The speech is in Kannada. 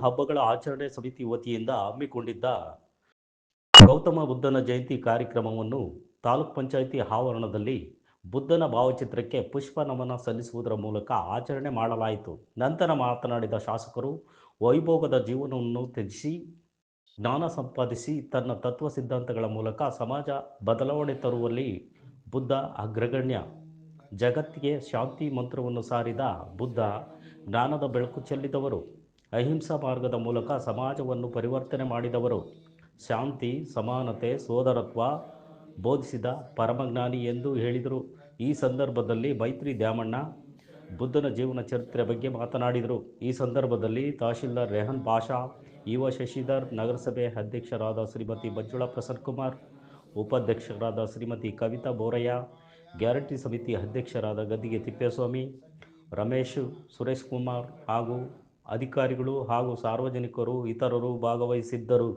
ಹಬ್ಬಗಳ ಆಚರಣೆ ಸಮಿತಿ ವತಿಯಿಂದ ಹಮ್ಮಿಕೊಂಡಿದ್ದ ಗೌತಮ ಬುದ್ಧನ ಜಯಂತಿ ಕಾರ್ಯಕ್ರಮವನ್ನು ತಾಲೂಕ್ ಪಂಚಾಯಿತಿ ಆವರಣದಲ್ಲಿ ಬುದ್ಧನ ಭಾವಚಿತ್ರಕ್ಕೆ ಪುಷ್ಪ ನಮನ ಸಲ್ಲಿಸುವುದರ ಮೂಲಕ ಆಚರಣೆ ಮಾಡಲಾಯಿತು. ನಂತರ ಮಾತನಾಡಿದ ಶಾಸಕರು, ವೈಭೋಗದ ಜೀವನವನ್ನು ತ್ಯಜಿಸಿ ಜ್ಞಾನ ಸಂಪಾದಿಸಿ ತನ್ನ ತತ್ವ ಸಿದ್ಧಾಂತಗಳ ಮೂಲಕ ಸಮಾಜ ಬದಲಾವಣೆ ತರುವಲ್ಲಿ ಬುದ್ಧ ಅಗ್ರಗಣ್ಯ. ಜಗತ್ತಿಗೆ ಶಾಂತಿ ಮಂತ್ರವನ್ನು ಸಾರಿದ ಬುದ್ಧ ಜ್ಞಾನದ ಬೆಳಕು ಚೆಲ್ಲಿದವರು. ಅಹಿಂಸಾ ಮಾರ್ಗದ ಮೂಲಕ ಸಮಾಜವನ್ನು ಪರಿವರ್ತನೆ ಮಾಡಿದವರು. ಶಾಂತಿ, ಸಮಾನತೆ, ಸೋದರತ್ವ ಬೋಧಿಸಿದ ಪರಮಜ್ಞಾನಿ ಎಂದು ಹೇಳಿದರು. ಈ ಸಂದರ್ಭದಲ್ಲಿ ಮೈತ್ರಿ ದ್ಯಾಮಣ್ಣ ಬುದ್ಧನ ಜೀವನ ಚರಿತ್ರೆ ಬಗ್ಗೆ ಮಾತನಾಡಿದರು. ಈ ಸಂದರ್ಭದಲ್ಲಿ ತಹಶೀಲ್ದಾರ್ ರೆಹನ್ ಬಾಷಾ, ಯುವ ಶಶಿಧರ್, ನಗರಸಭೆ ಅಧ್ಯಕ್ಷರಾದ ಶ್ರೀಮತಿ ಮಂಜುಳಾ ಪ್ರಸನ್ನಕುಮಾರ್, ಉಪಾಧ್ಯಕ್ಷರಾದ ಶ್ರೀಮತಿ ಕವಿತಾ ಬೋರಯ್ಯ, ಗ್ಯಾರಂಟಿ ಸಮಿತಿ ಅಧ್ಯಕ್ಷರಾದ ಗದ್ದಿಗೆ ತಿಪ್ಪೇಸ್ವಾಮಿ, ರಮೇಶ್, ಸುರೇಶ್ ಕುಮಾರ್ ಹಾಗೂ ಅಧಿಕಾರಿಗಳು ಹಾಗೂ ಸಾರ್ವಜನಿಕರು ಇತರರು ಭಾಗವಹಿಸಿದ್ದರು.